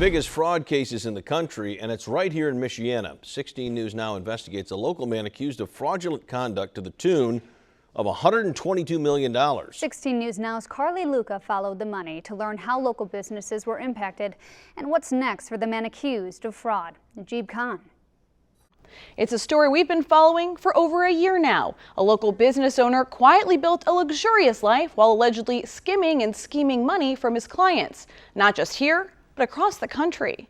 biggest fraud cases in the country, and it's right here in Michiana. 16 News Now investigates a local man accused of fraudulent conduct to the tune of $122 million. 16 News Now's Carly Luca followed the money to learn how local businesses were impacted and what's next for the man accused of fraud. Najib Khan. It's a story we've been following for over a year now. A local business owner quietly built a luxurious life while allegedly skimming and scheming money from his clients, not just here, but across the country.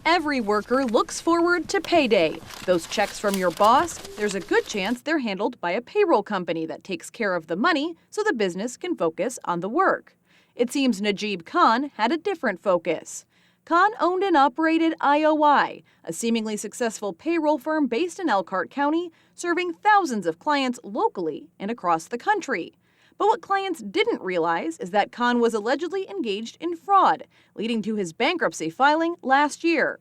Every worker looks forward to payday. Those checks from your boss, there's a good chance they're handled by a payroll company that takes care of the money so the business can focus on the work. It seems Najib Khan had a different focus. Khan owned and operated IOI, a seemingly successful payroll firm based in Elkhart County, serving thousands of clients locally and across the country. But what clients didn't realize is that Khan was allegedly engaged in fraud, leading to his bankruptcy filing last year.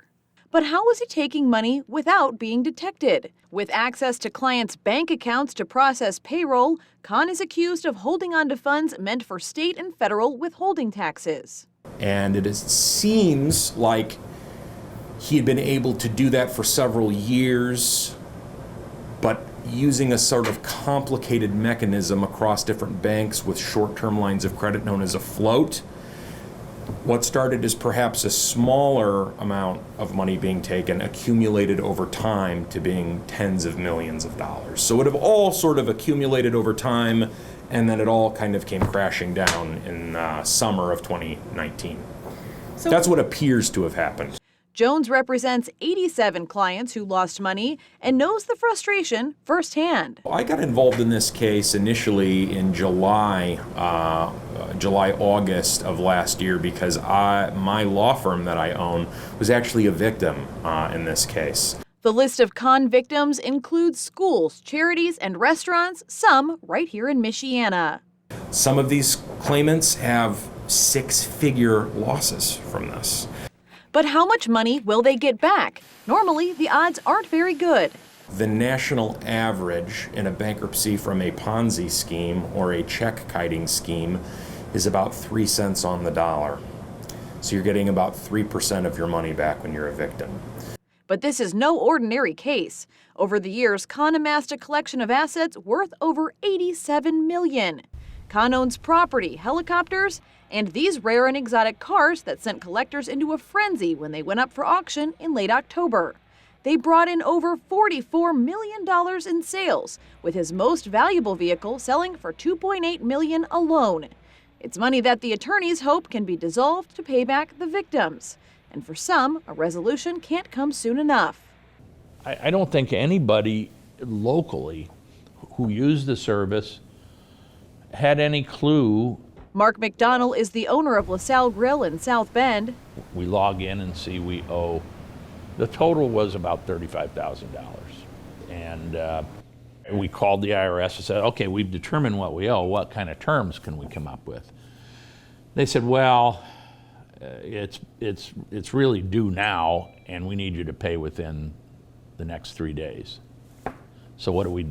But how was he taking money without being detected? With access to clients' bank accounts to process payroll, Khan is accused of holding on to funds meant for state and federal withholding taxes. And it seems like he had been able to do that for several years, but using a sort of complicated mechanism across different banks with short-term lines of credit known as a float. What started as perhaps a smaller amount of money being taken accumulated over time to being tens of millions of dollars. So it have all sort of accumulated over time, and then it all kind of came crashing down in summer of 2019. So that's what appears to have happened. Jones represents 87 clients who lost money and knows the frustration firsthand. I got involved in this case initially in August of last year because my law firm that I own was actually a victim in this case. The list of con victims includes schools, charities, and restaurants, some right here in Michiana. Some of these claimants have six-figure losses from this. But how much money will they get back? Normally, the odds aren't very good. The national average in a bankruptcy from a Ponzi scheme or a check kiting scheme is about 3 cents on the dollar. So you're getting about 3% of your money back when you're a victim. But this is no ordinary case. Over the years, Khan amassed a collection of assets worth over $87 million. Khan owns property, helicopters, and these rare and exotic cars that sent collectors into a frenzy when they went up for auction in late October. They brought in over $44 million in sales, with his most valuable vehicle selling for $2.8 million alone. It's money that the attorneys hope can be dissolved to pay back the victims. And for some, a resolution can't come soon enough. I don't think anybody locally who used the service had any clue. Mark McDonnell is the owner of LaSalle Grill in South Bend. We log in and see we owe, the total was about $35,000. And we called the IRS and said, okay, we've determined what we owe. What kind of terms can we come up with? They said, well, it's really due now, and we need you to pay within the next 3 days. So what do we,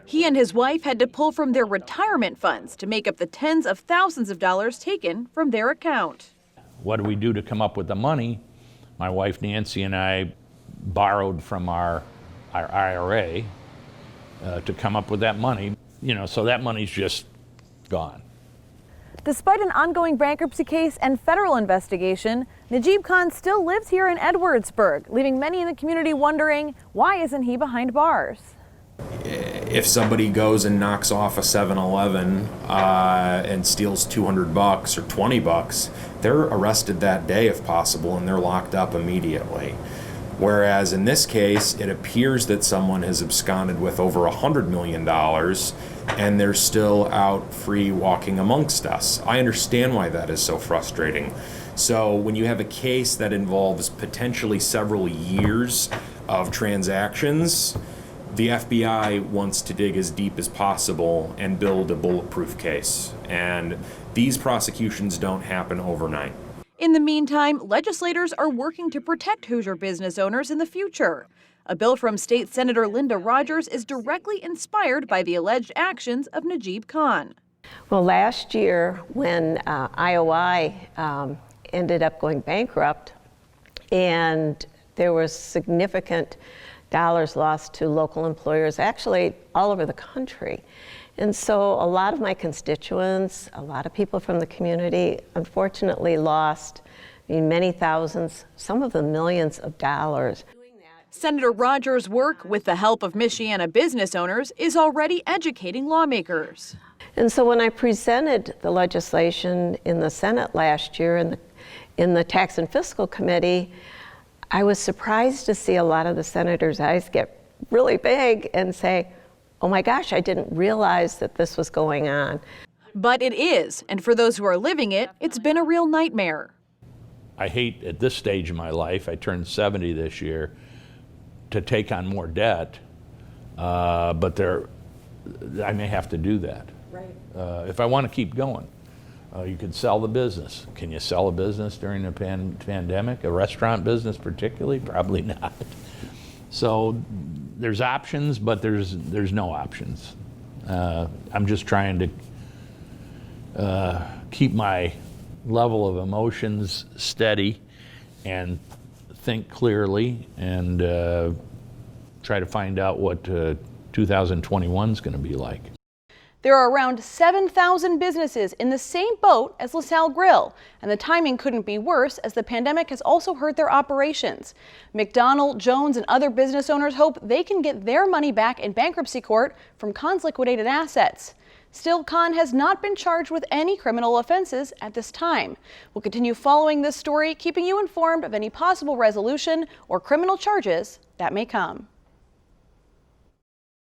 He and his wife had to pull from their retirement funds to make up the tens of thousands of dollars taken from their account. What do we do to come up with the money? My wife Nancy and I borrowed from our IRA to come up with that money. So that money's just gone. Despite an ongoing bankruptcy case and federal investigation, Najib Khan still lives here in Edwardsburg, leaving many in the community wondering, why isn't he behind bars? If somebody goes and knocks off a 7-Eleven and steals $200 or $20, they're arrested that day if possible, and they're locked up immediately. Whereas in this case, it appears that someone has absconded with over $100 million and they're still out free walking amongst us. I understand why that is so frustrating. So when you have a case that involves potentially several years of transactions, the FBI wants to dig as deep as possible and build a bulletproof case. And these prosecutions don't happen overnight. In the meantime, legislators are working to protect Hoosier business owners in the future. A bill from State Senator Linda Rogers is directly inspired by the alleged actions of Najib Khan. Well, last year when IOI ended up going bankrupt, and there was significant dollars lost to local employers, actually all over the country. And so a lot of my constituents, a lot of people from the community, unfortunately lost many thousands, some of them millions of dollars. Senator Rogers' work with the help of Michiana business owners is already educating lawmakers. And so when I presented the legislation in the Senate last year in the Tax and Fiscal Committee, I was surprised to see a lot of the senators' eyes get really big and say, oh my gosh, I didn't realize that this was going on. But it is, and for those who are living it, it's been a real nightmare. I hate at this stage of my life, I turned 70 this year, to take on more debt, but I may have to do that. Right. If I want to keep going. You could sell the business. Can you sell a business during a pandemic? A restaurant business particularly? Probably not. So there's options, but there's no options. I'm just trying to keep my level of emotions steady and think clearly and try to find out what 2021 is going to be like. There are around 7,000 businesses in the same boat as LaSalle Grill, and the timing couldn't be worse as the pandemic has also hurt their operations. McDonald, Jones, and other business owners hope they can get their money back in bankruptcy court from Kahn's liquidated assets. Still, Kahn has not been charged with any criminal offenses at this time. We'll continue following this story, keeping you informed of any possible resolution or criminal charges that may come.